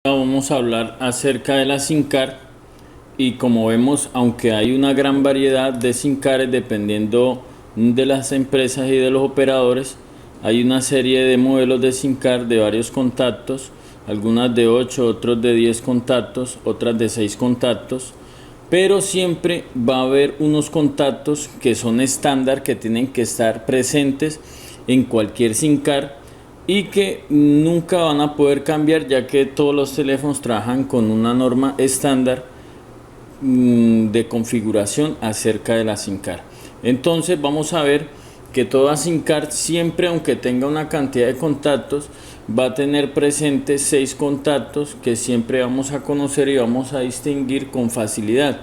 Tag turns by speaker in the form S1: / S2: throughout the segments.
S1: Vamos a hablar acerca de la SIM card y como vemos, aunque hay una gran variedad de SIM cards dependiendo de las empresas y de los operadores, hay una serie de modelos de SIM card de varios contactos, algunas de 8, otros de 10 contactos, otras de 6 contactos, pero siempre va a haber unos contactos que son estándar, que tienen que estar presentes en cualquier SIM card y que nunca van a poder cambiar, ya que todos los teléfonos trabajan con una norma estándar de configuración acerca de la SIM card. Entonces vamos a ver que toda SIM card siempre, aunque tenga una cantidad de contactos, va a tener presentes 6 contactos que siempre vamos a conocer y vamos a distinguir con facilidad.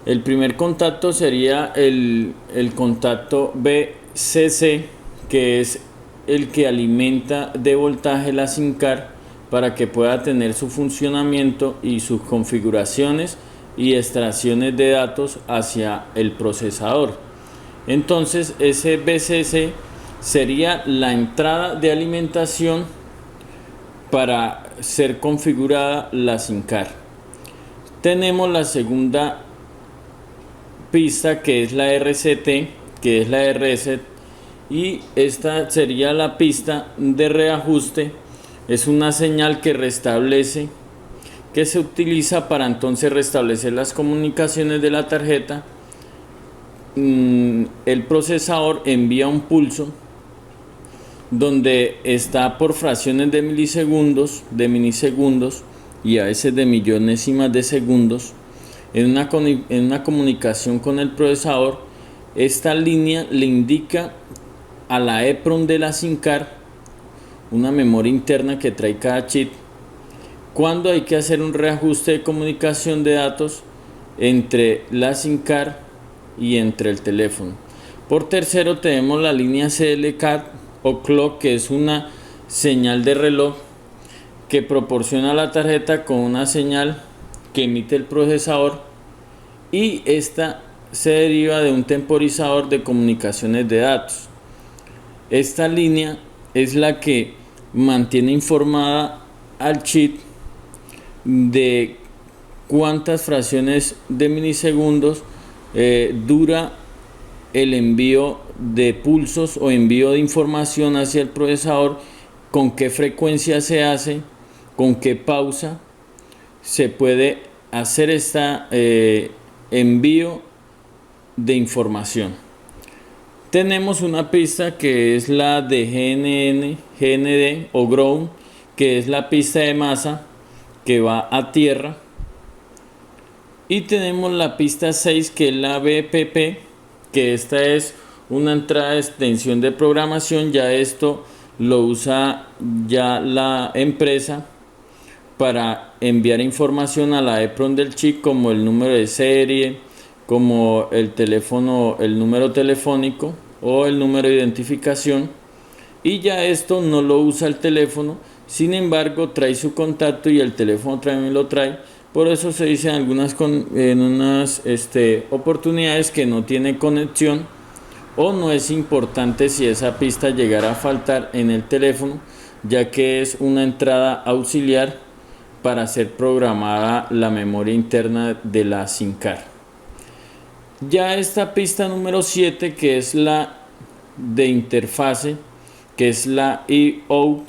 S1: El primer contacto sería el contacto BCC, que es el que alimenta de voltaje la SIM card para que pueda tener su funcionamiento y sus configuraciones y extracciones de datos hacia el procesador. Entonces ese BCC sería la entrada de alimentación para ser configurada la SIM card. Tenemos la segunda pista, que es la RCT, que es la de reset, y esta sería la pista de reajuste. Es una señal que restablece, que se utiliza para entonces restablecer las comunicaciones de la tarjeta. El procesador envía un pulso donde está por fracciones de milisegundos, y a veces de millonésimas de segundos en una comunicación con el procesador. Esta línea le indica a la EEPROM de la SIM card, una memoria interna que trae cada chip, cuando hay que hacer un reajuste de comunicación de datos entre la SIM card y entre el teléfono. Por tercero tenemos la línea CLCAT o clock, que es una señal de reloj que proporciona a la tarjeta con una señal que emite el procesador, y esta se deriva de un temporizador de comunicaciones de datos. Esta línea es la que mantiene informada al chip de cuántas fracciones de milisegundos dura el envío de pulsos o envío de información hacia el procesador, con qué frecuencia se hace, con qué pausa se puede hacer este envío de información. Tenemos una pista que es la de GND o ground, que es la pista de masa que va a tierra. Y tenemos la pista 6, que es la BPP, que esta es una entrada de extensión de programación. Ya esto lo usa ya la empresa para enviar información a la EEPROM del chip, como el número de serie, como el teléfono, el número telefónico o el número de identificación. Y ya esto no lo usa el teléfono, sin embargo trae su contacto y el teléfono también lo trae. Por eso se dice en unas oportunidades que no tiene conexión, o no es importante si esa pista llegara a faltar en el teléfono, ya que es una entrada auxiliar para ser programada la memoria interna de la SIM card. Ya esta pista número 7, que es la de interfase, que es la IOUT,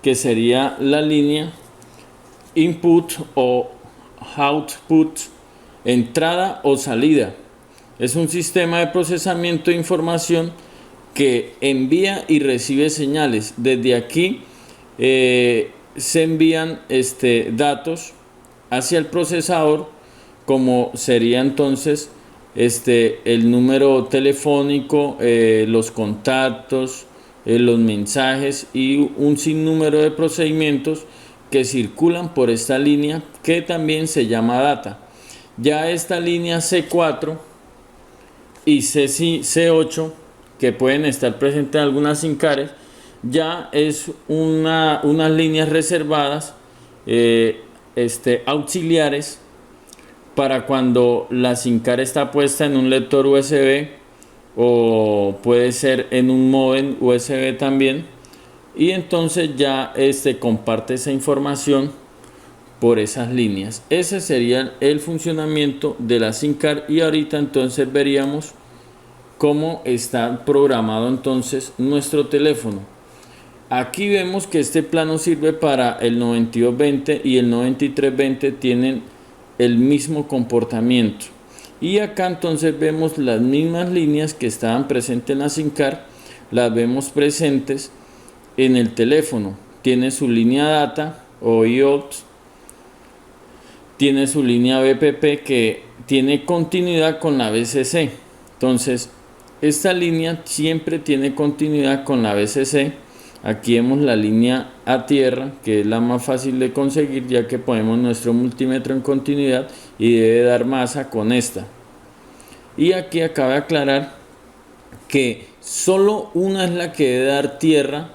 S1: que sería la línea input o output, entrada o salida. Es un sistema de procesamiento de información que envía y recibe señales. Desde aquí se envían datos hacia el procesador, como sería entonces el número telefónico, los contactos, los mensajes y un sinnúmero de procedimientos que circulan por esta línea, que también se llama data. Ya esta línea C4 y C8, que pueden estar presentes en algunas SIM cards, ya es unas líneas reservadas, auxiliares, para cuando la SIM card está puesta en un lector USB, o puede ser en un módem USB también, y entonces ya comparte esa información por esas líneas. Ese sería el funcionamiento de la SIM card, y ahorita entonces veríamos cómo está programado entonces nuestro teléfono. Aquí vemos que este plano sirve para el 9220 y el 9320, tienen el mismo comportamiento. Y acá entonces vemos las mismas líneas que estaban presentes en la SIM card, las vemos presentes en el teléfono. Tiene su línea data o IOPS, tiene su línea BPP que tiene continuidad con la BCC. Entonces, esta línea siempre tiene continuidad con la BCC. Aquí vemos la línea a tierra, que es la más fácil de conseguir, ya que ponemos nuestro multímetro en continuidad y debe dar masa con esta. Y aquí acaba de aclarar que solo una es la que debe dar tierra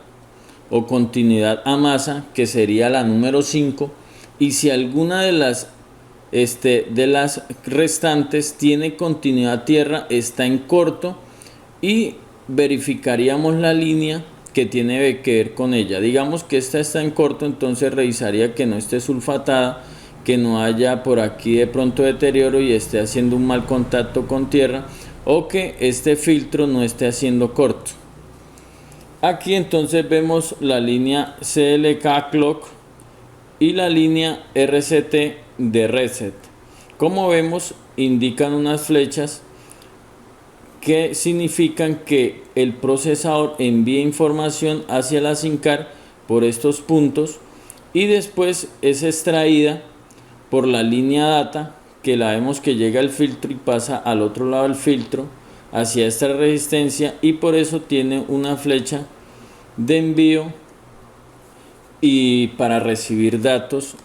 S1: o continuidad a masa, que sería la número 5, y si alguna de las restantes tiene continuidad a tierra, está en corto, y verificaríamos la línea que tiene que ver con ella. Digamos que esta está en corto, entonces revisaría que no esté sulfatada, que no haya por aquí de pronto deterioro y esté haciendo un mal contacto con tierra, o que este filtro no esté haciendo corto. Aquí entonces vemos la línea CLK Clock y la línea RCT de Reset. Como vemos, indican unas flechas que significan que el procesador envía información hacia la SIM card por estos puntos, y después es extraída por la línea data, que la vemos que llega al filtro y pasa al otro lado del filtro hacia esta resistencia, y por eso tiene una flecha de envío, y para recibir datos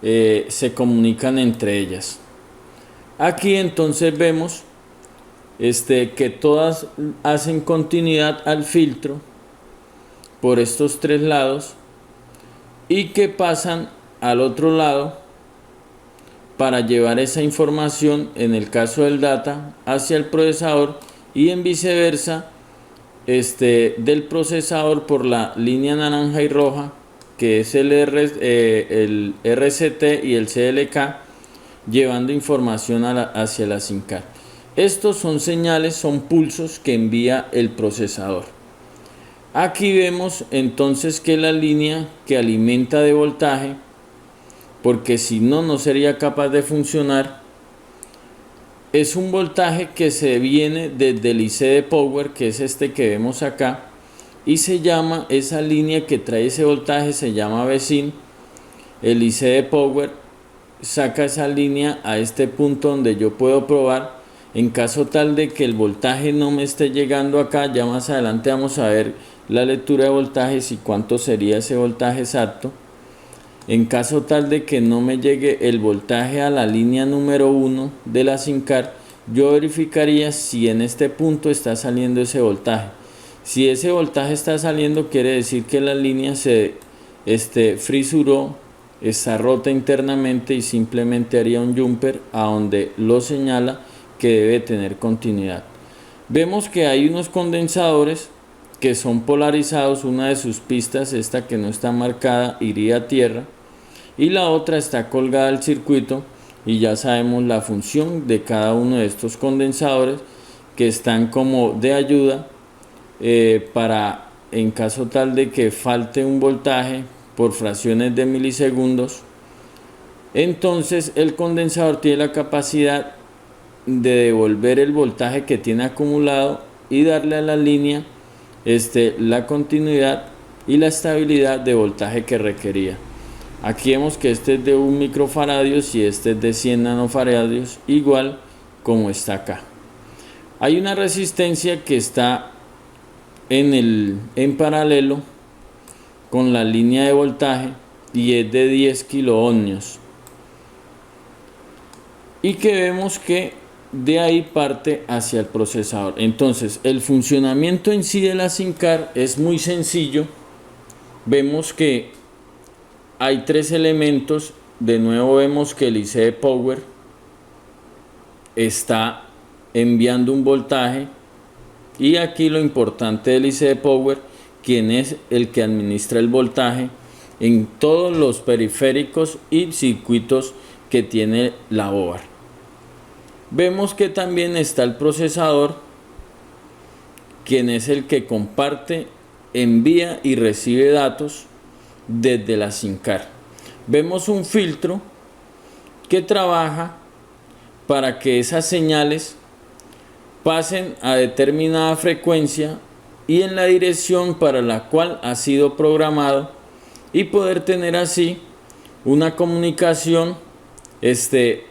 S1: se comunican entre ellas. Aquí entonces vemos que todas hacen continuidad al filtro por estos tres lados, y que pasan al otro lado para llevar esa información, en el caso del data, hacia el procesador, y en viceversa, del procesador por la línea naranja y roja, que es el RCT y el CLK, llevando información hacia la SIM card. Estos son señales, son pulsos que envía el procesador. Aquí vemos entonces que la línea que alimenta de voltaje, porque si no, no sería capaz de funcionar, es un voltaje que se viene desde el IC de Power, que es este que vemos acá, y se llama, esa línea que trae ese voltaje se llama VCIN. El IC de Power saca esa línea a este punto donde yo puedo probar. En caso tal de que el voltaje no me esté llegando acá, ya más adelante vamos a ver la lectura de voltajes y cuánto sería ese voltaje exacto. En caso tal de que no me llegue el voltaje a la línea número 1 de la SIM card, yo verificaría si en este punto está saliendo ese voltaje. Si ese voltaje está saliendo, quiere decir que la línea se frisuró, está rota internamente, y simplemente haría un jumper a donde lo señala que debe tener continuidad. Vemos que hay unos condensadores que son polarizados. Una de sus pistas, esta que no está marcada, iría a tierra, y la otra está colgada al circuito, y ya sabemos la función de cada uno de estos condensadores, que están como de ayuda para, en caso tal de que falte un voltaje por fracciones de milisegundos, entonces el condensador tiene la capacidad de devolver el voltaje que tiene acumulado y darle a la línea la continuidad y la estabilidad de voltaje que requería. Aquí vemos que este es de 1 microfaradios y este es de 100 nanofaradios, igual como está acá. Hay una resistencia que está en paralelo con la línea de voltaje, y es de 10 kiloohmios, y que vemos que de ahí parte hacia el procesador. Entonces, el funcionamiento en sí de la SIM card es muy sencillo. Vemos que hay tres elementos. De nuevo vemos que el IC de Power está enviando un voltaje, y aquí lo importante del IC de Power, quien es el que administra el voltaje en todos los periféricos y circuitos que tiene la board. Vemos que también está el procesador, quien es el que comparte, envía y recibe datos desde la SIM card. Vemos un filtro que trabaja para que esas señales pasen a determinada frecuencia y en la dirección para la cual ha sido programado, y poder tener así una comunicación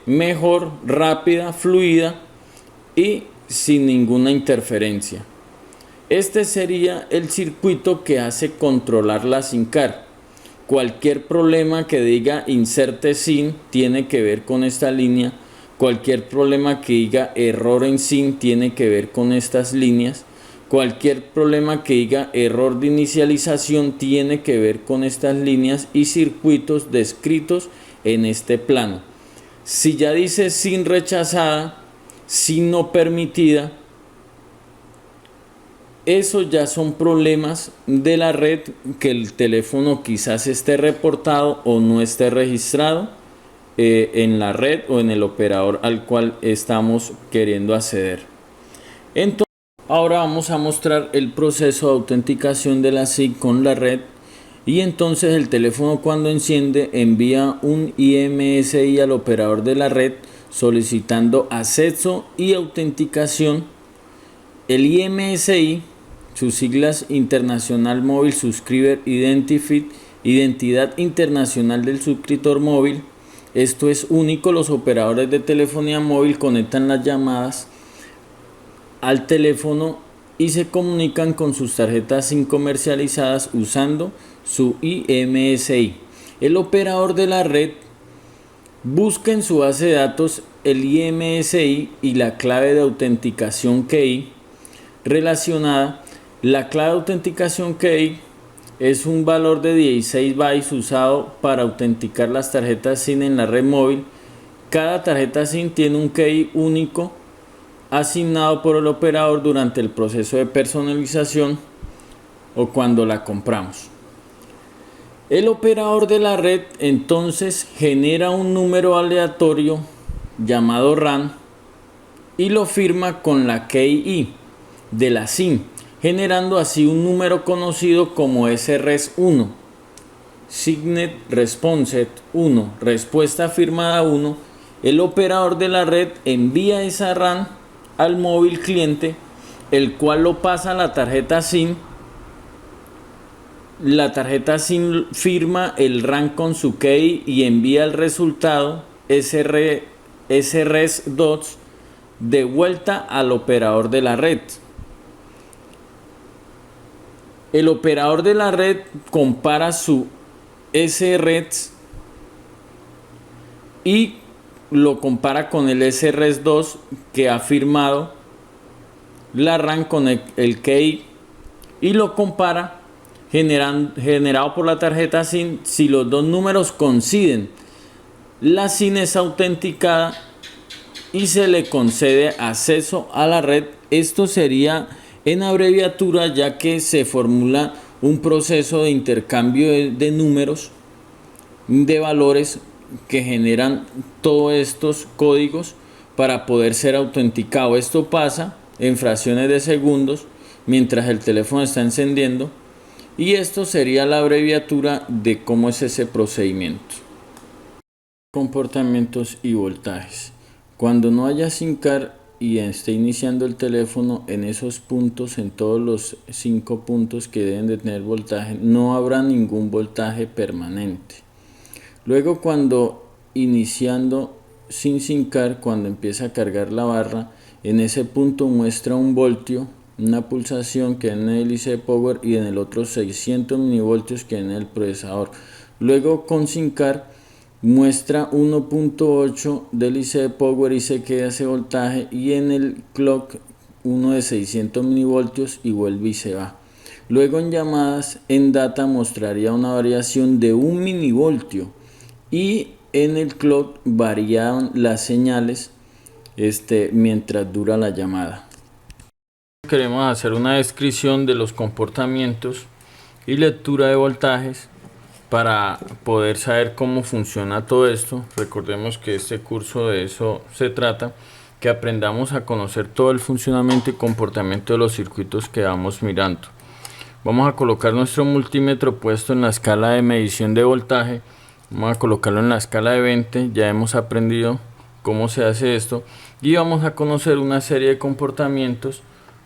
S1: mejor, rápida, fluida y sin ninguna interferencia. Este sería el circuito que hace controlar la SIM card. Cualquier problema que diga inserte SIM tiene que ver con esta línea. Cualquier problema que diga error en SIM tiene que ver con estas líneas. Cualquier problema que diga error de inicialización tiene que ver con estas líneas y circuitos descritos en este plano. Si ya dice SIM rechazada, SIM no permitida, eso ya son problemas de la red, que el teléfono quizás esté reportado o no esté registrado en la red o en el operador al cual estamos queriendo acceder. Entonces, ahora vamos a mostrar el proceso de autenticación de la SIM con la red. Y entonces el teléfono, cuando enciende, envía un IMSI al operador de la red solicitando acceso y autenticación. El IMSI, sus siglas International Mobile Subscriber Identified, Identidad Internacional del Suscriptor Móvil. Esto es único. Los operadores de telefonía móvil conectan las llamadas al teléfono y se comunican con sus tarjetas SIM comercializadas usando su IMSI. El operador de la red busca en su base de datos el IMSI y la clave de autenticación KEY relacionada. La clave de autenticación KEY es un valor de 16 bytes usado para autenticar las tarjetas SIM en la red móvil. Cada tarjeta SIM tiene un KEY único asignado por el operador durante el proceso de personalización o cuando la compramos. El operador de la red entonces genera un número aleatorio llamado RAN y lo firma con la KEY de la SIM, generando así un número conocido como SRES1, Signed Responsed 1, respuesta firmada 1. El operador de la red envía esa RAN al móvil cliente, el cual lo pasa a la tarjeta SIM. La tarjeta SIM firma el RAN con su KEY y envía el resultado SRES2 de vuelta al operador de la red. El operador de la red compara su SRES y lo compara con el SRES2 que ha firmado la RAN con el KEY y lo compara generado por la tarjeta SIM. Si los dos números coinciden, la SIM es autenticada y se le concede acceso a la red. Esto sería en abreviatura, ya que se formula un proceso de intercambio de números, de valores que generan todos estos códigos para poder ser autenticado. Esto pasa en fracciones de segundos mientras el teléfono está encendiendo, y esto sería la abreviatura de cómo es ese procedimiento. Comportamientos y voltajes. Cuando no haya SIM card y esté iniciando el teléfono, en esos puntos, en todos los 5 puntos que deben de tener voltaje, no habrá ningún voltaje permanente. Luego, cuando iniciando sin SIM card, cuando empieza a cargar la barra, en ese punto muestra un voltio, una pulsación que en el IC Power, y en el otro 600 milivoltios que en el procesador. Luego con SIM card muestra 1.8 del IC Power y se queda ese voltaje, y en el clock uno de 600 milivoltios y vuelve y se va. Luego en llamadas, en data mostraría una variación de 1 milivoltio, y en el clock varían las señales mientras dura la llamada. Queremos hacer una descripción de los comportamientos y lectura de voltajes para poder saber cómo funciona todo esto. Recordemos que este curso de eso se trata, que aprendamos a conocer todo el funcionamiento y comportamiento de los circuitos que vamos mirando. Vamos a colocar nuestro multímetro puesto en la escala de medición de voltaje. Vamos a colocarlo en la escala de 20. Ya hemos aprendido cómo se hace esto y vamos a conocer una serie de comportamientos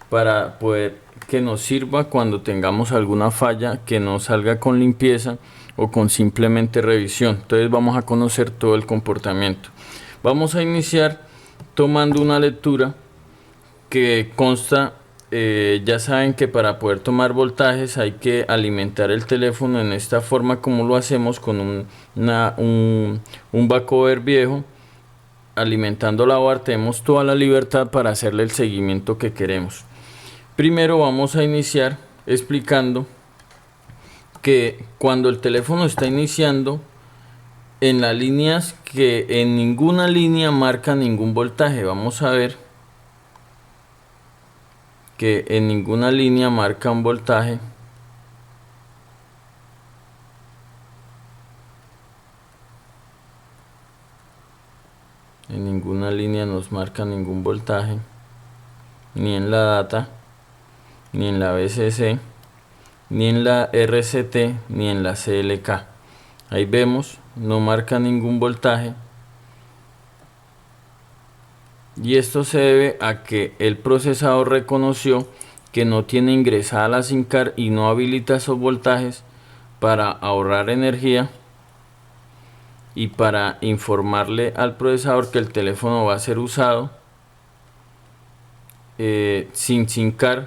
S1: para poder que nos sirva cuando tengamos alguna falla que no salga con limpieza o con simplemente revisión. Entonces vamos a conocer todo el comportamiento. Vamos a iniciar tomando una lectura que consta, ya saben que para poder tomar voltajes hay que alimentar el teléfono en esta forma como lo hacemos con un backover viejo. Alimentando la bar tenemos toda la libertad para hacerle el seguimiento que queremos. Primero vamos a iniciar explicando que cuando el teléfono está iniciando, en las líneas que en ninguna línea marca ningún voltaje. Vamos a ver que en ninguna línea marca un voltaje. En ninguna línea nos marca ningún voltaje, ni en la data, ni en la VCC, ni en la RCT, ni en la CLK. Ahí vemos, no marca ningún voltaje. Y esto se debe a que el procesador reconoció que no tiene ingresada la SIM card y no habilita esos voltajes para ahorrar energía y para informarle al procesador que el teléfono va a ser usado sin SIM card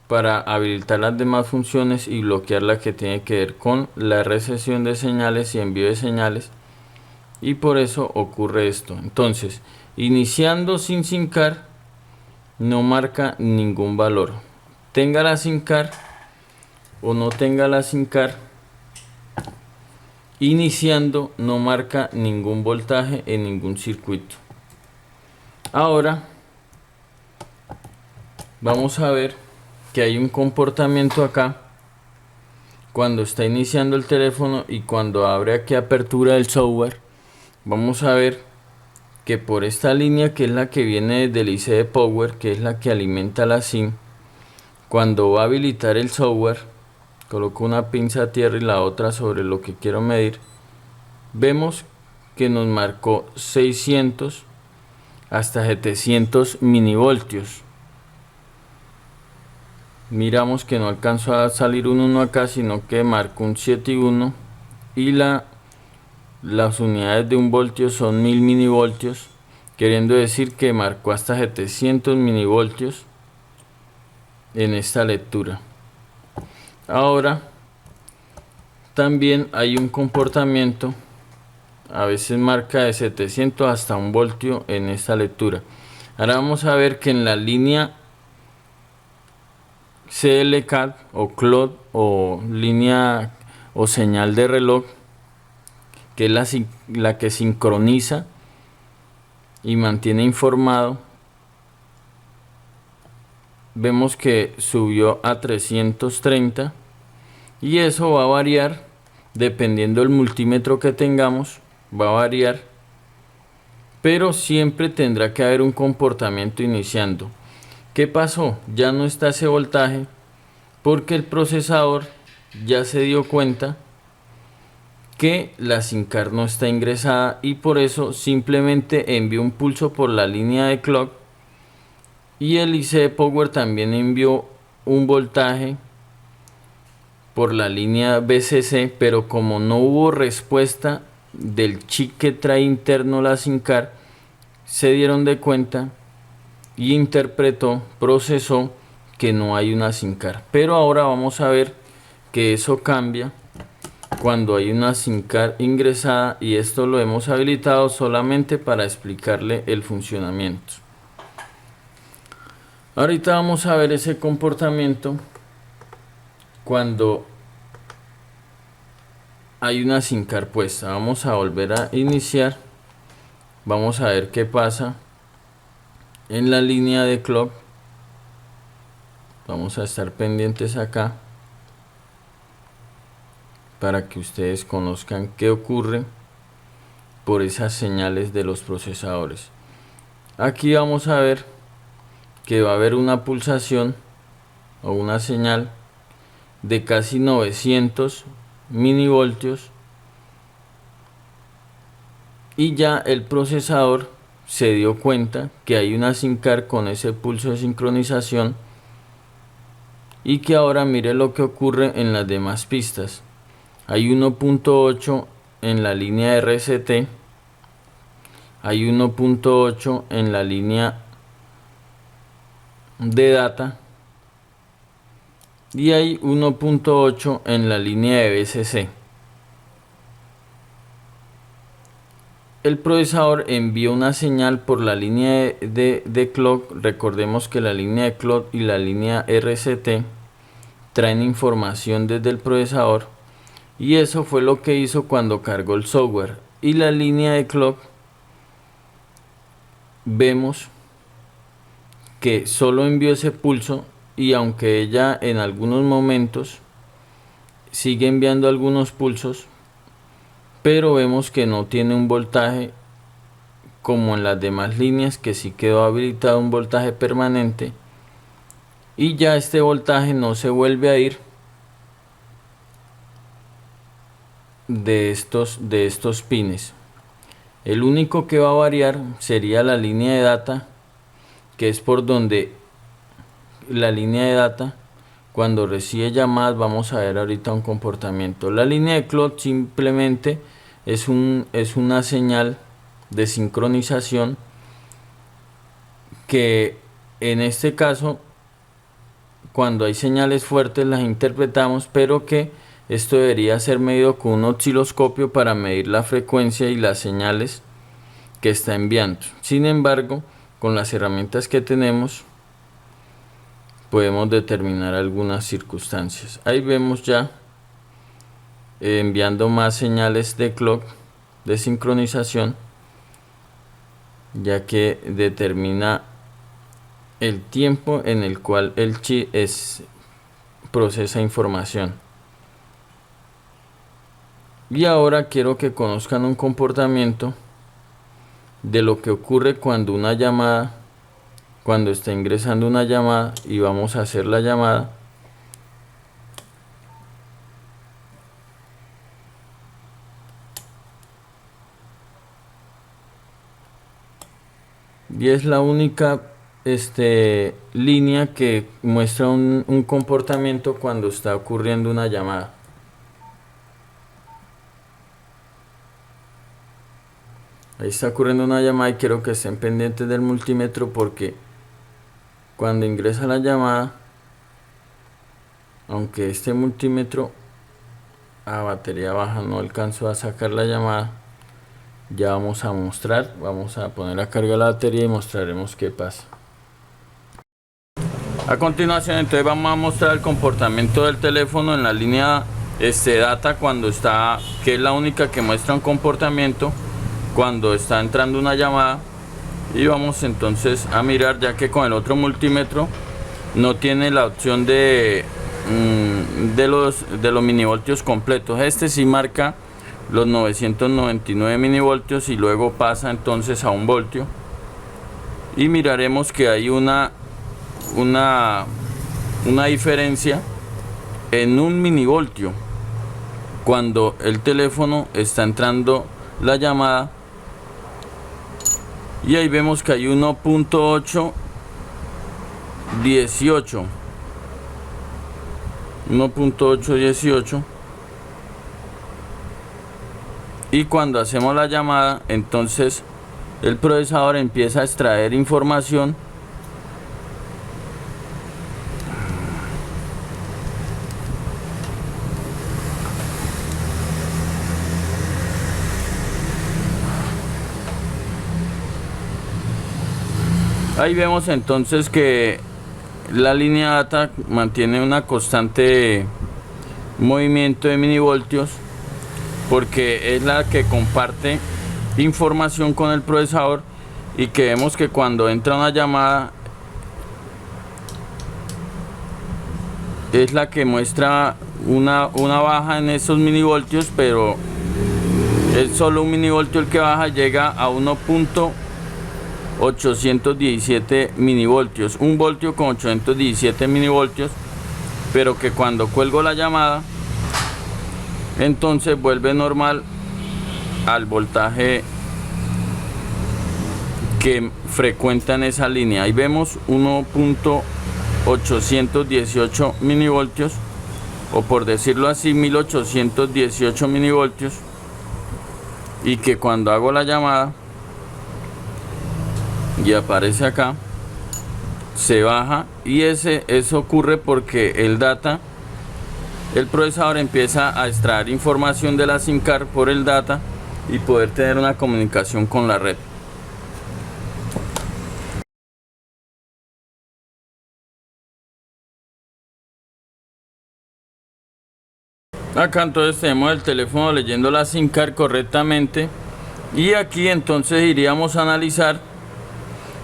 S1: para habilitar las demás funciones y bloquear la que tiene que ver con la recepción de señales y envío de señales, y por eso ocurre esto. Entonces, iniciando sin SIM card no marca ningún valor, tenga la SIM card o no tenga la SIM card. Iniciando no marca ningún voltaje en ningún circuito. Ahora vamos a ver que hay un comportamiento acá cuando está iniciando el teléfono y cuando abre aquí apertura del software. Vamos a ver que por esta línea, que es la que viene del IC de Power, que es la que alimenta la SIM, cuando va a habilitar el software, coloco una pinza a tierra y la otra sobre lo que quiero medir, vemos que nos marcó 600 hasta 700 milivoltios. Miramos que no alcanzó a salir un 1 acá, sino que marcó un 7 y 1, y las unidades de un voltio son 1000 milivoltios, queriendo decir que marcó hasta 700 milivoltios en esta lectura. Ahora también hay un comportamiento, a veces marca de 700 hasta 1 voltio en esta lectura. Ahora vamos a ver que en la línea CLK o clock o línea o señal de reloj, que es la que sincroniza y mantiene informado, vemos que subió a 330, y eso va a variar dependiendo del multímetro que tengamos, va a variar, pero siempre tendrá que haber un comportamiento iniciando. ¿Qué pasó? Ya no está ese voltaje porque el procesador ya se dio cuenta que la SIM card no está ingresada, y por eso simplemente envió un pulso por la línea de clock, y el IC de Power también envió un voltaje por la línea VCC, pero como no hubo respuesta del chip que trae interno la SIM card, se dieron de cuenta y interpretó, procesó que no hay una SIM card. Pero ahora vamos a ver que eso cambia cuando hay una SIM card ingresada, y esto lo hemos habilitado solamente para explicarle el funcionamiento. Ahorita vamos a ver ese comportamiento cuando hay una SIM card puesta. Vamos a volver a iniciar, vamos a ver qué pasa en la línea de clock. Vamos a estar pendientes acá. para que ustedes conozcan qué ocurre por esas señales de los procesadores. Aquí vamos a ver que va a haber una pulsación o una señal de casi 900 milivoltios y ya el procesador se dio cuenta que hay una SIM card con ese pulso de sincronización y que ahora mire lo que ocurre en las demás pistas. Hay 1.8 en la línea RCT, hay 1.8 en la línea de data y hay 1.8 en la línea de BCC. El procesador envió una señal por la línea de clock. Recordemos que la línea de clock y la línea RCT traen información desde el procesador, y eso fue lo que hizo cuando cargó el software. Y la línea de clock vemos que solo envió ese pulso, y aunque ella en algunos momentos sigue enviando algunos pulsos, pero vemos que no tiene un voltaje como en las demás líneas, que sí quedó habilitado un voltaje permanente, y ya este voltaje no se vuelve a ir de estos pines. El único que va a variar sería la línea de data, que es por donde la línea de data, cuando recibe llamadas, vamos a ver ahorita un comportamiento. La línea de clock simplemente es una señal de sincronización que en este caso, cuando hay señales fuertes las interpretamos, pero que esto debería ser medido con un osciloscopio para medir la frecuencia y las señales que está enviando. Sin embargo, con las herramientas que tenemos podemos determinar algunas circunstancias. Ahí vemos ya enviando más señales de clock, de sincronización, ya que determina el tiempo en el cual el chip procesa información. Y ahora quiero que conozcan un comportamiento de lo que ocurre cuando está ingresando una llamada, y vamos a hacer la llamada. Y es la única línea que muestra un comportamiento cuando está ocurriendo una llamada. Ahí está ocurriendo una llamada y quiero que estén pendientes del multímetro, porque cuando ingresa la llamada, aunque este multímetro a batería baja no alcanzó a sacar la llamada, ya vamos a mostrar, vamos a poner a cargar la batería y mostraremos qué pasa. A continuación entonces vamos a mostrar el comportamiento del teléfono en la línea data, cuando está, que es la única que muestra un comportamiento cuando está entrando una llamada. Y vamos entonces a mirar, ya que con el otro multímetro no tiene la opción de los milivoltios completos. Este sí marca los 999 milivoltios y luego pasa entonces a 1 voltio, y miraremos que hay una diferencia en 1 milivoltio cuando el teléfono está entrando la llamada. Y ahí vemos que hay 1.818 y cuando hacemos la llamada, entonces el procesador empieza a extraer información Ahí vemos entonces que la línea data mantiene una constante movimiento de milivoltios, porque es la que comparte información con el procesador, y que vemos que cuando entra una llamada es la que muestra una baja en esos milivoltios, pero es solo un milivoltio el que baja, llega a 1.817 milivoltios, 1 voltio con 817 milivoltios, pero que cuando cuelgo la llamada entonces vuelve normal al voltaje que frecuenta en esa línea. Ahí vemos 1.818 milivoltios, o por decirlo así 1818 milivoltios, y que cuando hago la llamada y aparece acá se baja, y eso ocurre porque el procesador empieza a extraer información de la SIM card por el data y poder tener una comunicación con la red. Acá entonces tenemos el teléfono leyendo la SIM card correctamente, y aquí entonces iríamos a analizar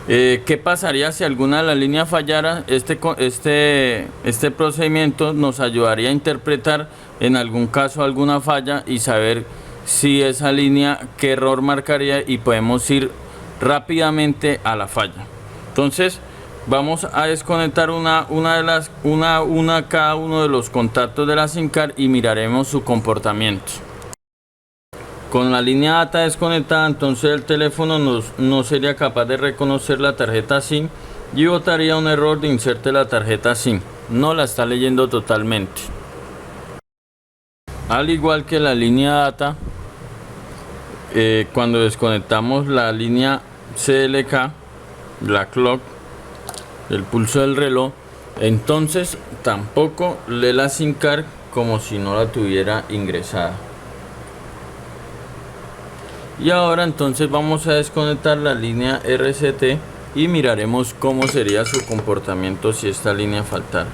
S1: qué pasaría si alguna de las líneas fallara. Este procedimiento nos ayudaría a interpretar en algún caso alguna falla y saber si esa línea qué error marcaría, y podemos ir rápidamente a la falla. Entonces vamos a desconectar cada uno de los contactos de la SIM card y miraremos su comportamiento. Con la línea data desconectada, entonces el teléfono no sería capaz de reconocer la tarjeta SIM y botaría un error de inserte la tarjeta SIM. No la está leyendo totalmente. Al igual que la línea data, cuando desconectamos la línea CLK, la clock, el pulso del reloj, entonces tampoco lee la SIM card como si no la tuviera ingresada. Y ahora entonces vamos a desconectar la línea RCT y miraremos cómo sería su comportamiento si esta línea faltara.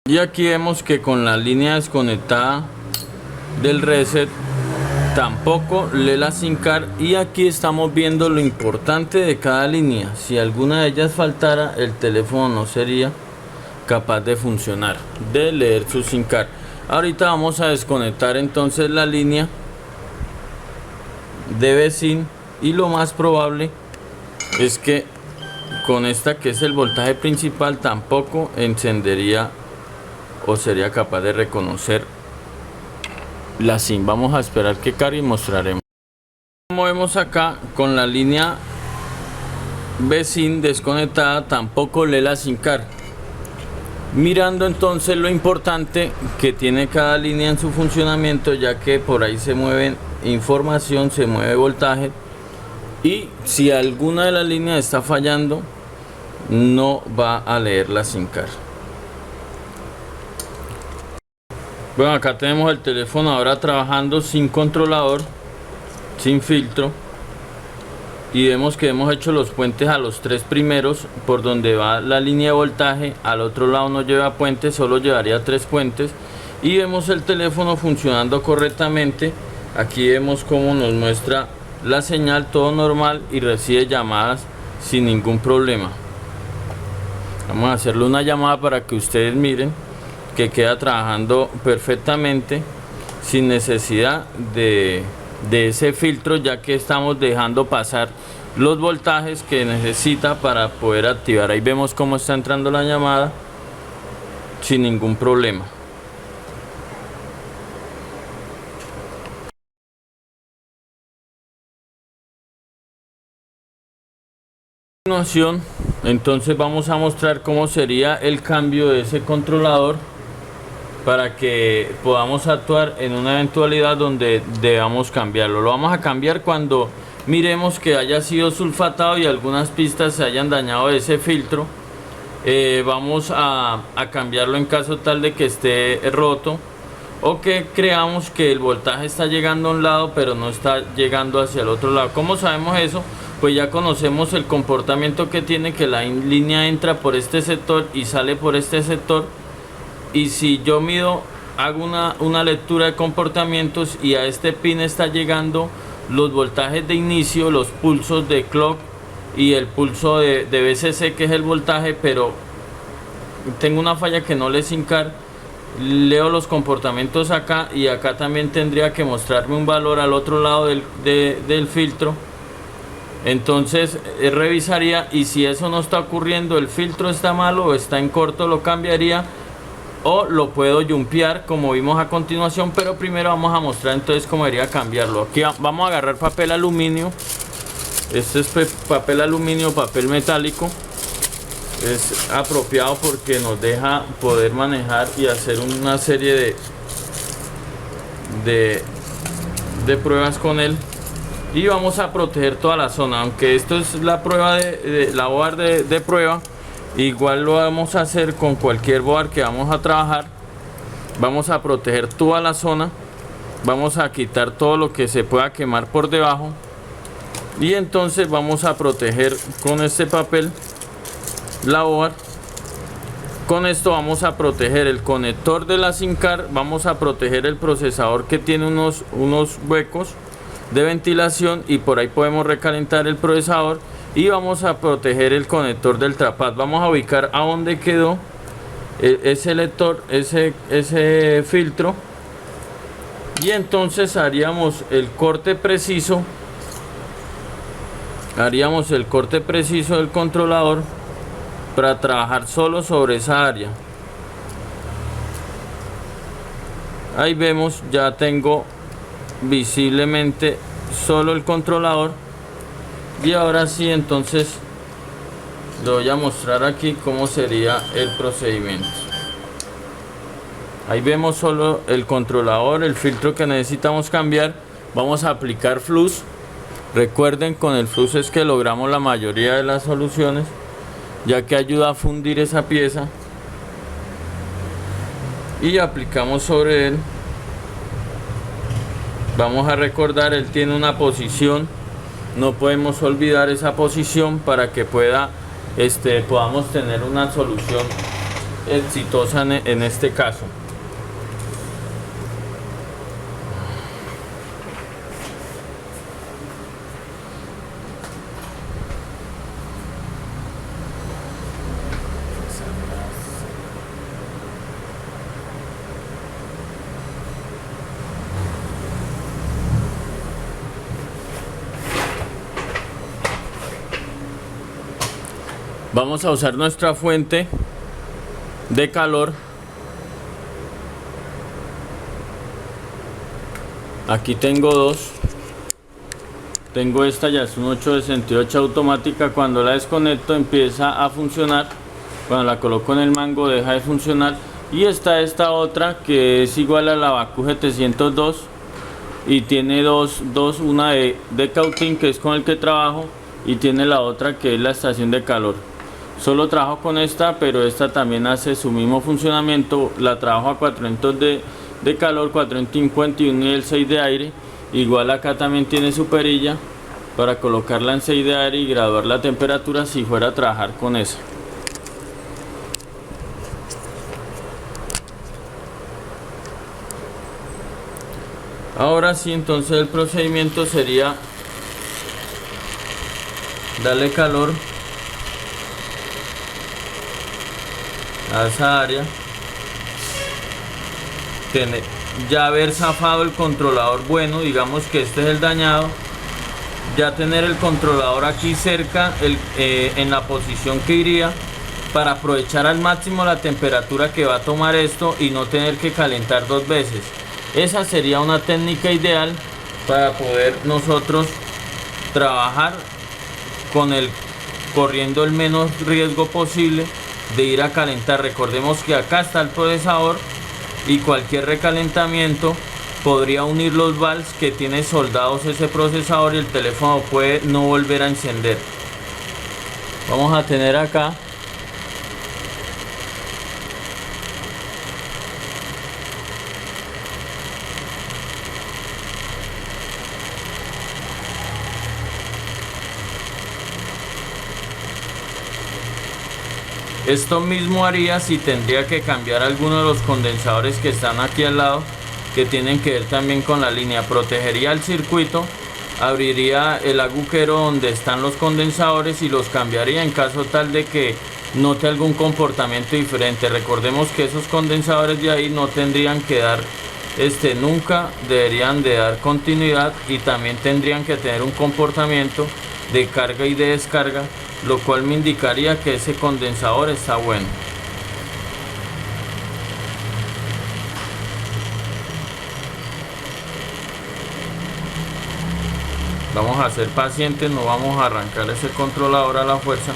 S1: Y aquí vemos que con la línea desconectada del reset tampoco lee la SIM card, y aquí estamos viendo lo importante de cada línea. Si alguna de ellas faltara, el teléfono no sería capaz de funcionar, de leer su SIM card. Ahorita vamos a desconectar entonces la línea de vecin, y lo más probable es que con esta, que es el voltaje principal, tampoco encendería o sería capaz de reconocer la SIM. Vamos a esperar que cargue y mostraremos. Como vemos acá, con la línea vecin desconectada tampoco lee la SIM card. Mirando entonces lo importante que tiene cada línea en su funcionamiento, ya que por ahí se mueve información, se mueve voltaje, y si alguna de las líneas está fallando, no va a leer la SIM card. Bueno, acá tenemos el teléfono ahora trabajando sin controlador, sin filtro, y vemos que hemos hecho los puentes a los 3 primeros por donde va la línea de voltaje. Al otro lado no lleva puentes, solo llevaría 3 puentes, y vemos el teléfono funcionando correctamente. Aquí vemos cómo nos muestra la señal, todo normal, y recibe llamadas sin ningún problema. Vamos a hacerle una llamada para que ustedes miren que queda trabajando perfectamente sin necesidad de ese filtro, ya que estamos dejando pasar los voltajes que necesita para poder activar. Ahí vemos cómo está entrando la llamada sin ningún problema. A continuación, entonces vamos a mostrar cómo sería el cambio de ese controlador para que podamos actuar en una eventualidad donde debamos cambiarlo. Lo vamos a cambiar cuando miremos que haya sido sulfatado y algunas pistas se hayan dañado de ese filtro. Vamos a cambiarlo en caso tal de que esté roto, o que creamos que el voltaje está llegando a un lado pero no está llegando hacia el otro lado. ¿Cómo sabemos eso? Pues ya conocemos el comportamiento que tiene, que la línea entra por este sector y sale por este sector, y si yo mido, hago una lectura de comportamientos y a este pin está llegando los voltajes de inicio, los pulsos de clock y el pulso de VCC, que es el voltaje, pero tengo una falla que no le sincar. Leo los comportamientos acá y acá también tendría que mostrarme un valor al otro lado del filtro. Entonces revisaría, y si eso no está ocurriendo, el filtro está malo o está en corto, lo cambiaría o lo puedo jumpear como vimos a continuación, pero primero vamos a mostrar entonces cómo debería cambiarlo. Aquí vamos a agarrar papel aluminio. Este es papel aluminio, papel metálico. Es apropiado porque nos deja poder manejar y hacer una serie de pruebas con él. Y vamos a proteger toda la zona, aunque esto es la prueba la board de prueba, igual lo vamos a hacer con cualquier board que vamos a trabajar. Vamos a proteger toda la zona, vamos a quitar todo lo que se pueda quemar por debajo, y entonces vamos a proteger con este papel la board. Con esto vamos a proteger el conector de la SIM card, vamos a proteger el procesador que tiene unos huecos de ventilación y por ahí podemos recalentar el procesador, y vamos a proteger el conector del trackpad. Vamos a ubicar a donde quedó ese lector, ese filtro, y entonces haríamos el corte preciso del controlador para trabajar solo sobre esa área. Ahí vemos, ya tengo visiblemente solo el controlador, y ahora sí, entonces le voy a mostrar aquí cómo sería el procedimiento. Ahí vemos solo el controlador, el filtro que necesitamos cambiar. Vamos a aplicar flux. Recuerden, con el flux es que logramos la mayoría de las soluciones, ya que ayuda a fundir esa pieza, y aplicamos sobre él. Vamos a recordar, él tiene una posición, no podemos olvidar esa posición para que podamos tener una solución exitosa en este caso. Vamos a usar nuestra fuente de calor. Aquí tengo dos. Tengo esta, ya es un 868 automática. Cuando la desconecto empieza a funcionar. Cuando la coloco en el mango deja de funcionar. Y está esta otra que es igual a la Bakú GT102 y tiene dos, una de Cautín, que es con el que trabajo, y tiene la otra que es la estación de calor. Solo trabajo con esta, pero esta también hace su mismo funcionamiento. La trabajo a 400 de calor, 451 y el 6 de aire. Igual acá también tiene su perilla para colocarla en 6 de aire y graduar la temperatura si fuera a trabajar con esa. Ahora sí, entonces el procedimiento sería darle calor a esa área, ya haber zafado el controlador bueno, digamos que este es el dañado, ya tener el controlador aquí cerca, en la posición que iría, para aprovechar al máximo la temperatura que va a tomar esto y no tener que calentar dos veces. Esa sería una técnica ideal para poder nosotros trabajar corriendo el menos riesgo posible de ir a calentar. Recordemos que acá está el procesador y cualquier recalentamiento podría unir los valves que tiene soldados ese procesador y el teléfono puede no volver a encender. Vamos a tener acá Esto mismo haría si tendría que cambiar alguno de los condensadores que están aquí al lado, que tienen que ver también con la línea. Protegería el circuito, abriría el agujero donde están los condensadores y los cambiaría en caso tal de que note algún comportamiento diferente. Recordemos que esos condensadores de ahí no tendrían que dar nunca deberían de dar continuidad, y también tendrían que tener un comportamiento de carga y de descarga, lo cual me indicaría que ese condensador está bueno. Vamos a ser pacientes, no vamos a arrancar ese controlador a la fuerza.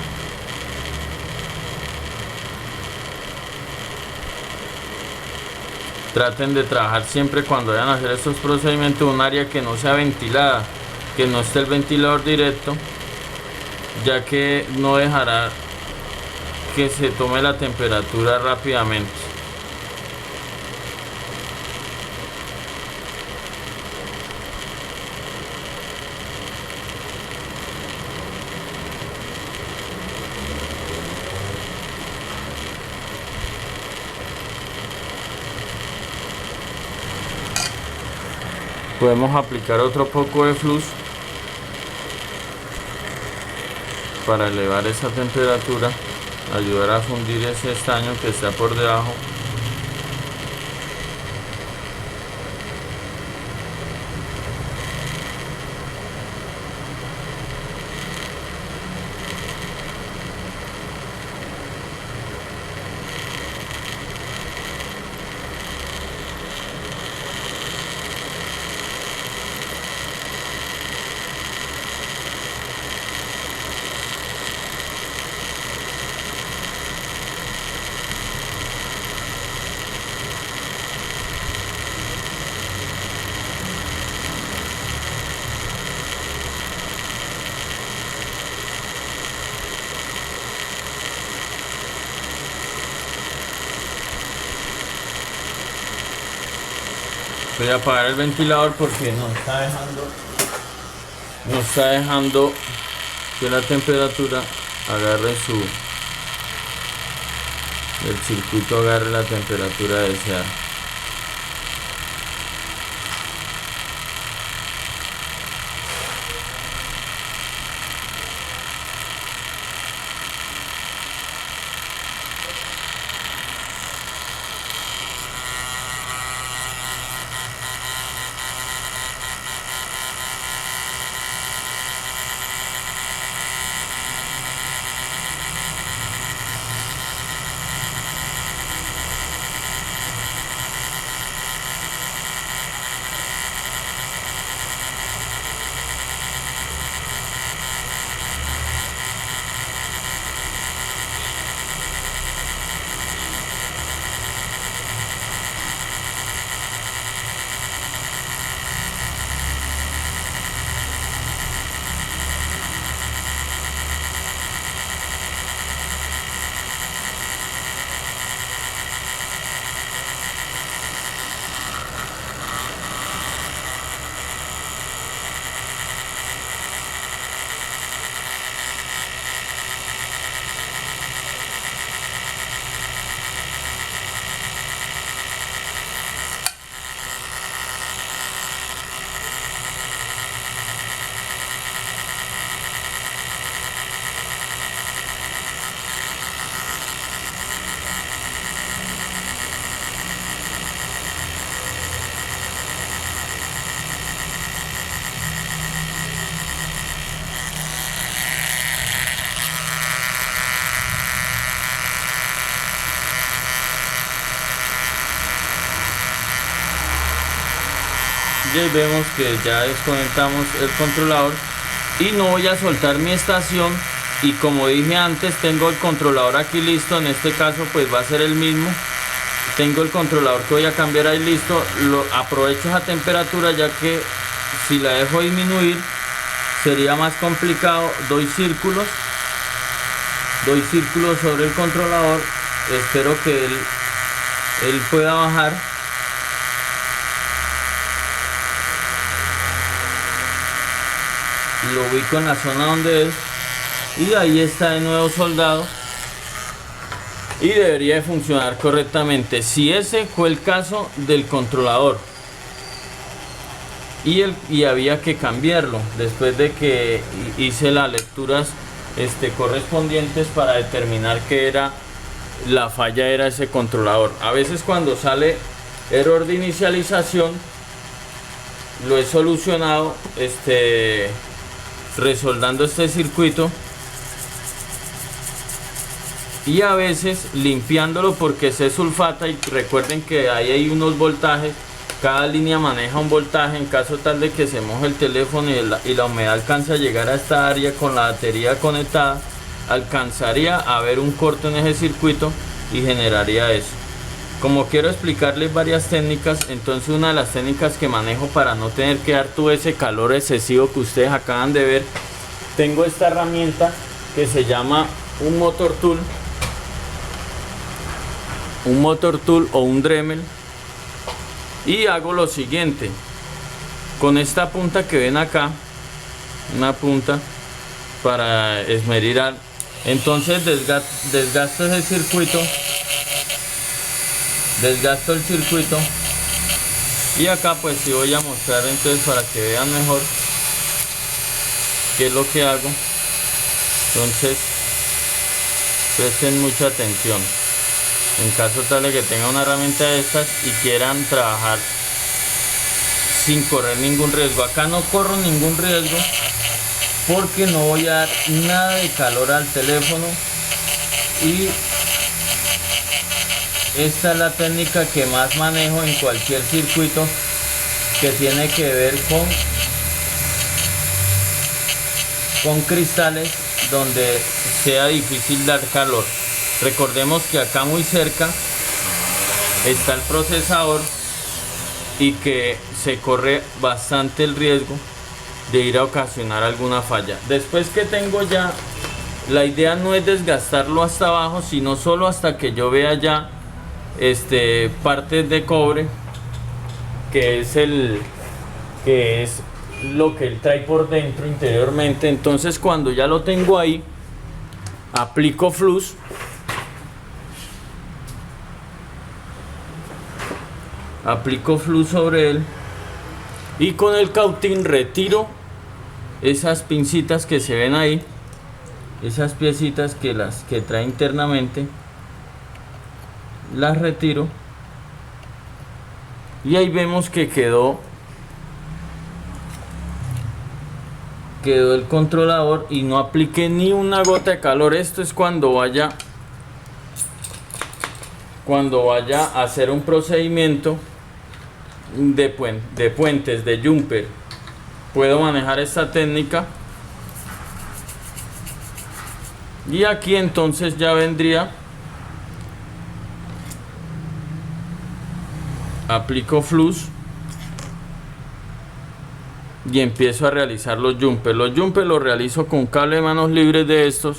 S1: Traten de trabajar siempre cuando vayan a hacer estos procedimientos en un área que no sea ventilada, que no esté el ventilador directo, ya que no dejará que se tome la temperatura rápidamente. Podemos aplicar otro poco de flux para elevar esa temperatura, ayudar a fundir ese estaño que está por debajo. Voy a apagar el ventilador porque no está dejando que la temperatura agarre el circuito agarre la temperatura deseada. Y ahí vemos que ya desconectamos el controlador y no voy a soltar mi estación, y como dije antes, tengo el controlador aquí listo. En este caso pues va a ser el mismo, tengo el controlador que voy a cambiar ahí listo. Aprovecho esa temperatura, ya que si la dejo disminuir sería más complicado. Doy círculos sobre el controlador, espero que él pueda bajar. Lo ubico en la zona donde es, y ahí está de nuevo soldado. y debería de funcionar correctamente. Si ese fue el caso del controlador y había que cambiarlo después de que hice las lecturas correspondientes para determinar que era la falla, era ese controlador. A veces cuando sale error de inicialización lo he solucionado resoldando este circuito, y a veces limpiándolo porque se sulfata. Y recuerden que ahí hay unos voltajes, cada línea maneja un voltaje. En caso tal de que se moje el teléfono y la humedad alcance a llegar a esta área con la batería conectada, alcanzaría a haber un corto en ese circuito y generaría eso. Como quiero explicarles varias técnicas, entonces una de las técnicas que manejo para no tener que dar todo ese calor excesivo que ustedes acaban de ver, tengo esta herramienta que se llama un motor tool o un Dremel, y hago lo siguiente. Con esta punta que ven acá, una punta para esmerar, entonces desgasto ese circuito, desgasto el circuito, y acá pues sí voy a mostrar entonces para que vean mejor qué es lo que hago. Entonces presten mucha atención en caso tal de que tengan una herramienta de estas y quieran trabajar sin correr ningún riesgo. Acá no corro ningún riesgo porque no voy a dar nada de calor al teléfono, y esta es la técnica que más manejo en cualquier circuito que tiene que ver con cristales donde sea difícil dar calor. Recordemos que acá muy cerca está el procesador y que se corre bastante el riesgo de ir a ocasionar alguna falla. Después que tengo ya, la idea no es desgastarlo hasta abajo, sino solo hasta que yo vea ya partes de cobre, que es lo que él trae por dentro interiormente. Entonces cuando ya lo tengo ahí, aplico flux sobre él, y con el cautín retiro esas pincitas que se ven ahí, esas piecitas que trae internamente, las retiro, y ahí vemos que quedó el controlador y no apliqué ni una gota de calor. Esto es cuando vaya a hacer un procedimiento de puentes, de jumper. Puedo manejar esta técnica, y aquí entonces ya vendría, aplico flux y empiezo a realizar los jumpers. Los jumpers los realizo con cable de manos libres de estos.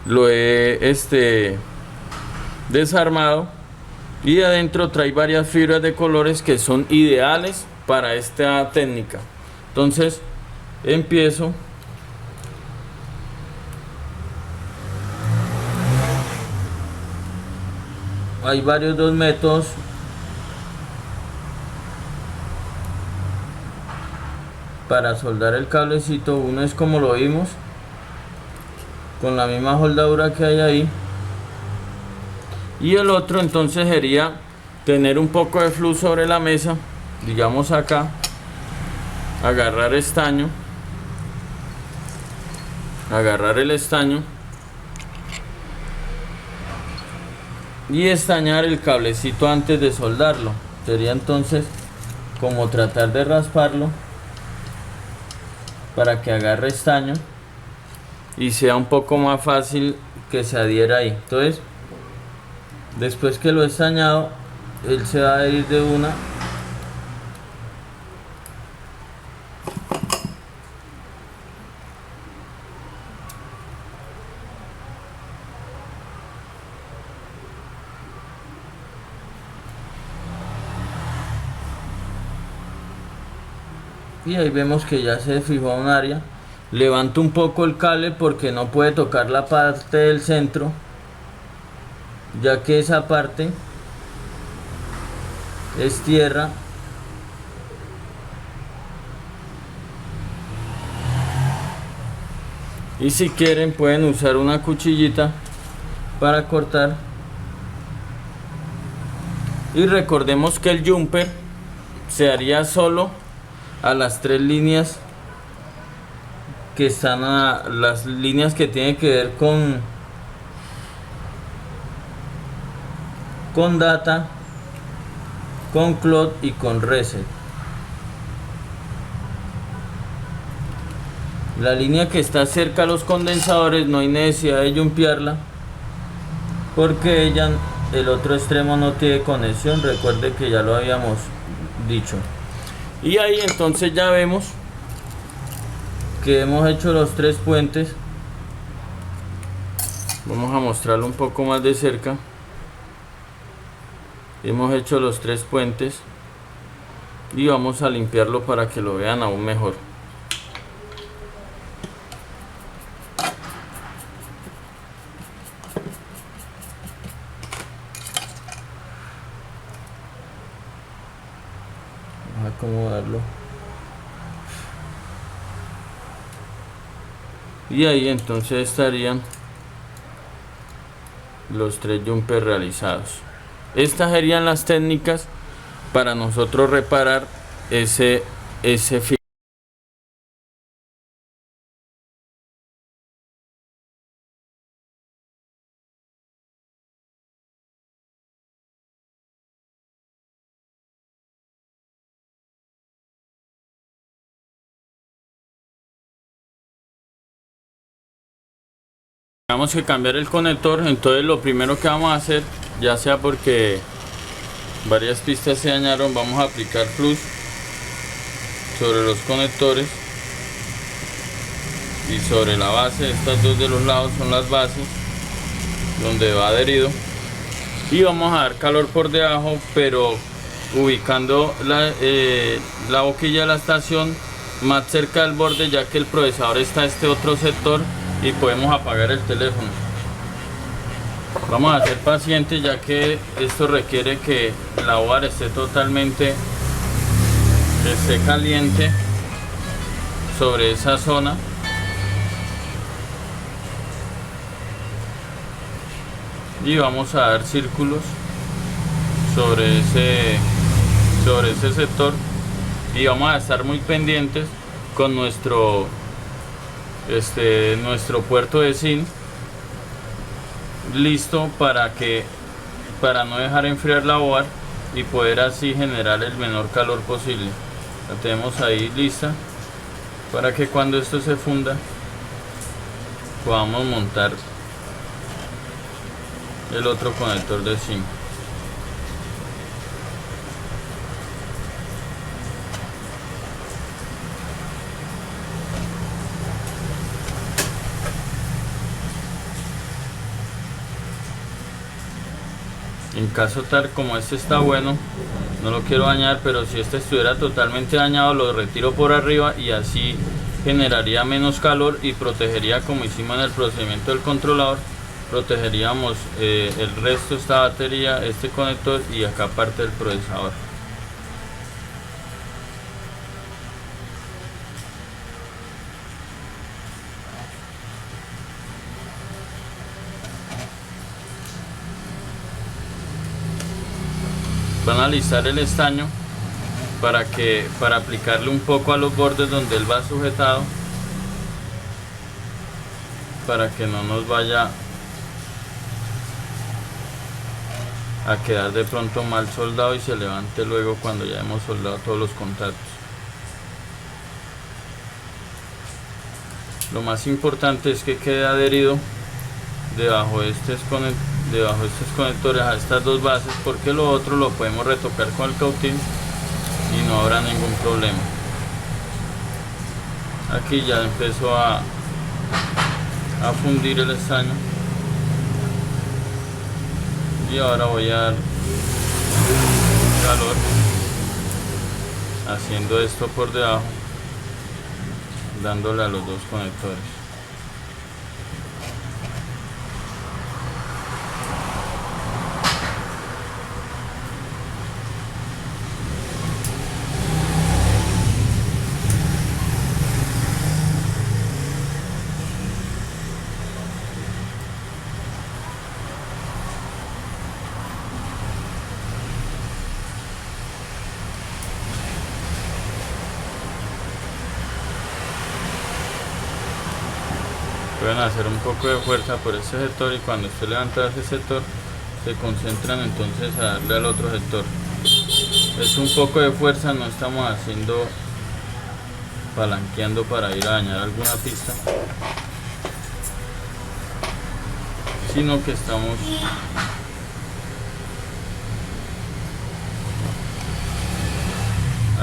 S1: Lo he desarmado, y adentro trae varias fibras de colores que son ideales para esta técnica. Entonces empiezo hay varios dos métodos para soldar el cablecito. Uno es como lo vimos, con la misma soldadura que hay ahí, y el otro entonces sería tener un poco de flux sobre la mesa, digamos acá, agarrar estaño, agarrar el estaño y estañar el cablecito antes de soldarlo. Sería entonces como tratar de rasparlo para que agarre estaño y sea un poco más fácil que se adhiera ahí. Entonces después que lo he estañado, él se va a ir de una y ahí vemos que ya se fijó un área. Levanto un poco el cable porque no puede tocar la parte del centro, ya que esa parte es tierra. Y si quieren pueden usar una cuchillita para cortar. Y recordemos que el jumper se haría solo a las 3 líneas que están a las líneas que tienen que ver con data, con clock y con reset. La línea que está cerca a los condensadores no hay necesidad de jumpearla porque ella, el otro extremo no tiene conexión. Recuerde que ya lo habíamos dicho. Y ahí entonces ya vemos que hemos hecho los 3 puentes. Vamos a mostrarlo un poco más de cerca. Hemos hecho los 3 puentes y vamos a limpiarlo para que lo vean aún mejor. Vamos a acomodarlo. Y ahí entonces estarían los 3 jumpers realizados. Estas serían las técnicas para nosotros reparar ese filo. Tenemos que cambiar el conector, entonces lo primero que vamos a hacer, ya sea porque varias pistas se dañaron, vamos a aplicar flux sobre los conectores y sobre la base. Estas dos de los lados son las bases donde va adherido, y vamos a dar calor por debajo, pero ubicando la boquilla de la estación más cerca del borde, ya que el procesador está en este otro sector y podemos apagar el teléfono. Vamos a ser pacientes, ya que esto requiere que la board esté caliente sobre esa zona. Y vamos a dar círculos sobre ese sector, y vamos a estar muy pendientes con nuestro puerto de SIN listo para no dejar enfriar la board y poder así generar el menor calor posible. La tenemos ahí lista para que cuando esto se funda podamos montar el otro conector de SIN. En caso tal como este está bueno, no lo quiero dañar, pero si este estuviera totalmente dañado lo retiro por arriba y así generaría menos calor y protegería, como hicimos en el procedimiento del controlador, protegeríamos el resto de esta batería, este conector y acá parte del procesador. Van a alisar el estaño para aplicarle un poco a los bordes donde él va sujetado, para que no nos vaya a quedar de pronto mal soldado y se levante luego cuando ya hemos soldado todos los contactos. Lo más importante es que quede adherido debajo de estos conectores a estas dos bases, porque lo otro lo podemos retocar con el cautín y no habrá ningún problema. Aquí ya empezó a fundir el estaño, y ahora voy a dar calor haciendo esto por debajo, dándole a los dos conectores. pueden hacer un poco de fuerza por ese sector y cuando usted levanta ese sector se concentran entonces a darle al otro sector. Es un poco de fuerza, no estamos haciendo palanqueando para ir a dañar alguna pista, sino que estamos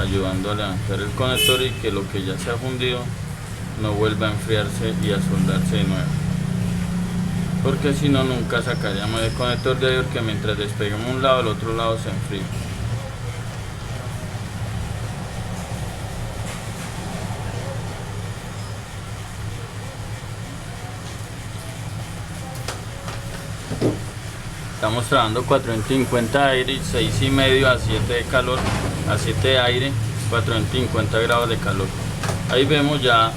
S1: ayudando a levantar el conector y que lo que ya se ha fundido no vuelva a enfriarse y a soldarse de nuevo, porque si no nunca sacaríamos el conector de ahí, porque mientras despegamos un lado el otro lado se enfría. Estamos trabajando 450 de aire y 6,5 a 7 de calor, a 7 de aire, 450 grados de calor. Ahí vemos, ya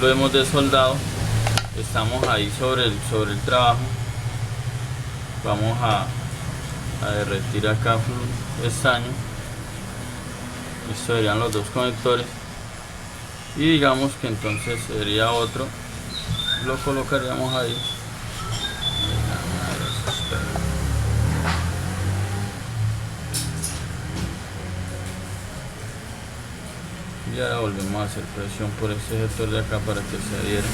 S1: lo hemos desoldado, estamos ahí sobre el trabajo. Vamos a derretir acá estaño. Estos serían los dos conectores y digamos que entonces sería otro, lo colocaríamos ahí. Y ahora volvemos a hacer presión por este sector de acá para que se adhiera.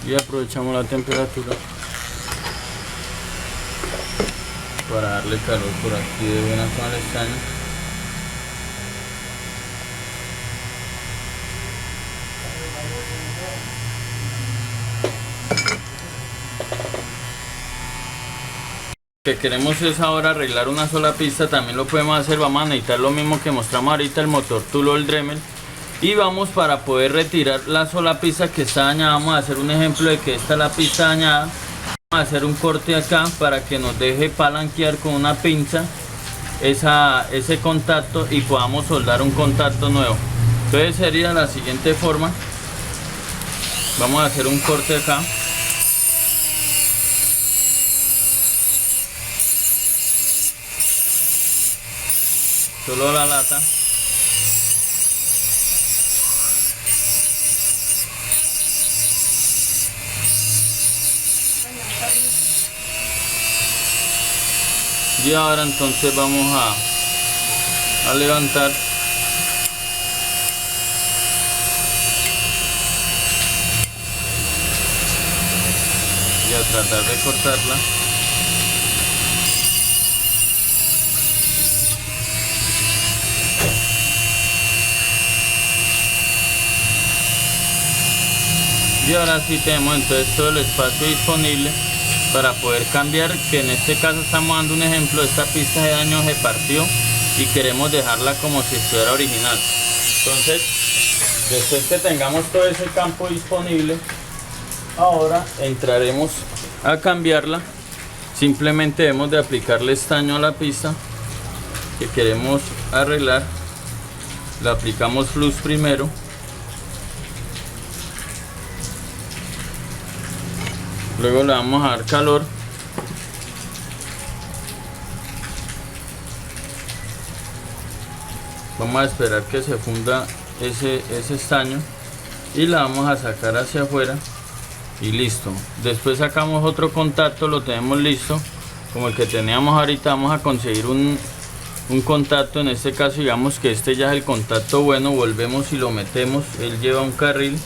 S1: Y aprovechamos la temperatura para darle calor por aquí de buena con el estaño. Que queremos es ahora arreglar una sola pista, también lo podemos hacer. Vamos a necesitar lo mismo que mostramos ahorita, el motor Tulo, el Dremel, y vamos, para poder retirar la sola pista que está dañada, vamos a hacer un ejemplo de que esta es la pista dañada. Vamos a hacer un corte acá para que nos deje palanquear con una pinza ese contacto y podamos soldar un contacto nuevo. Entonces sería la siguiente forma. Vamos a hacer un corte acá. Solo la lata. Y ahora entonces vamos a levantar y a tratar de cortarla. Y ahora sí tenemos entonces todo el espacio disponible para poder cambiar, que en este caso estamos dando un ejemplo. Esta pista de daño se partió y queremos dejarla como si estuviera original. Entonces, después que tengamos todo ese campo disponible, ahora entraremos a cambiarla. Simplemente debemos de aplicarle estaño a la pista que queremos arreglar. Le aplicamos flux primero. Luego le vamos a dar calor. Vamos a esperar que se funda ese estaño y la vamos a sacar hacia afuera y listo. Después sacamos otro contacto, lo tenemos listo como el que teníamos ahorita. Vamos a conseguir un contacto, en este caso digamos que este ya es el contacto bueno. Volvemos y lo metemos. Él lleva un carril,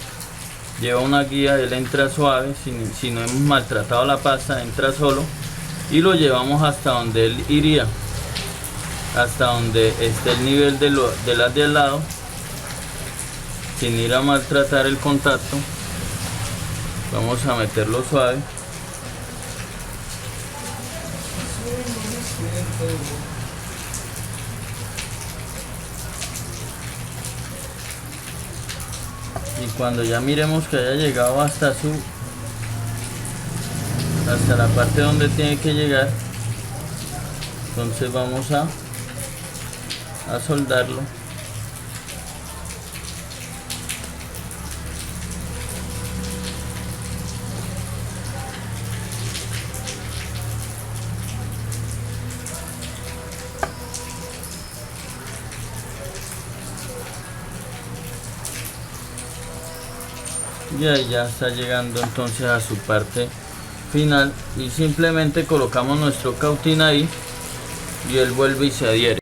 S1: lleva una guía, él entra suave, si no hemos maltratado la pasta, entra solo y lo llevamos hasta donde él iría, hasta donde esté el nivel de las de al lado, sin ir a maltratar el contacto. Vamos a meterlo suave. Y cuando ya miremos que haya llegado hasta la parte donde tiene que llegar, entonces vamos a soldarlo. y ahí ya está llegando entonces a su parte final y simplemente colocamos nuestro cautín ahí y él vuelve y se adhiere.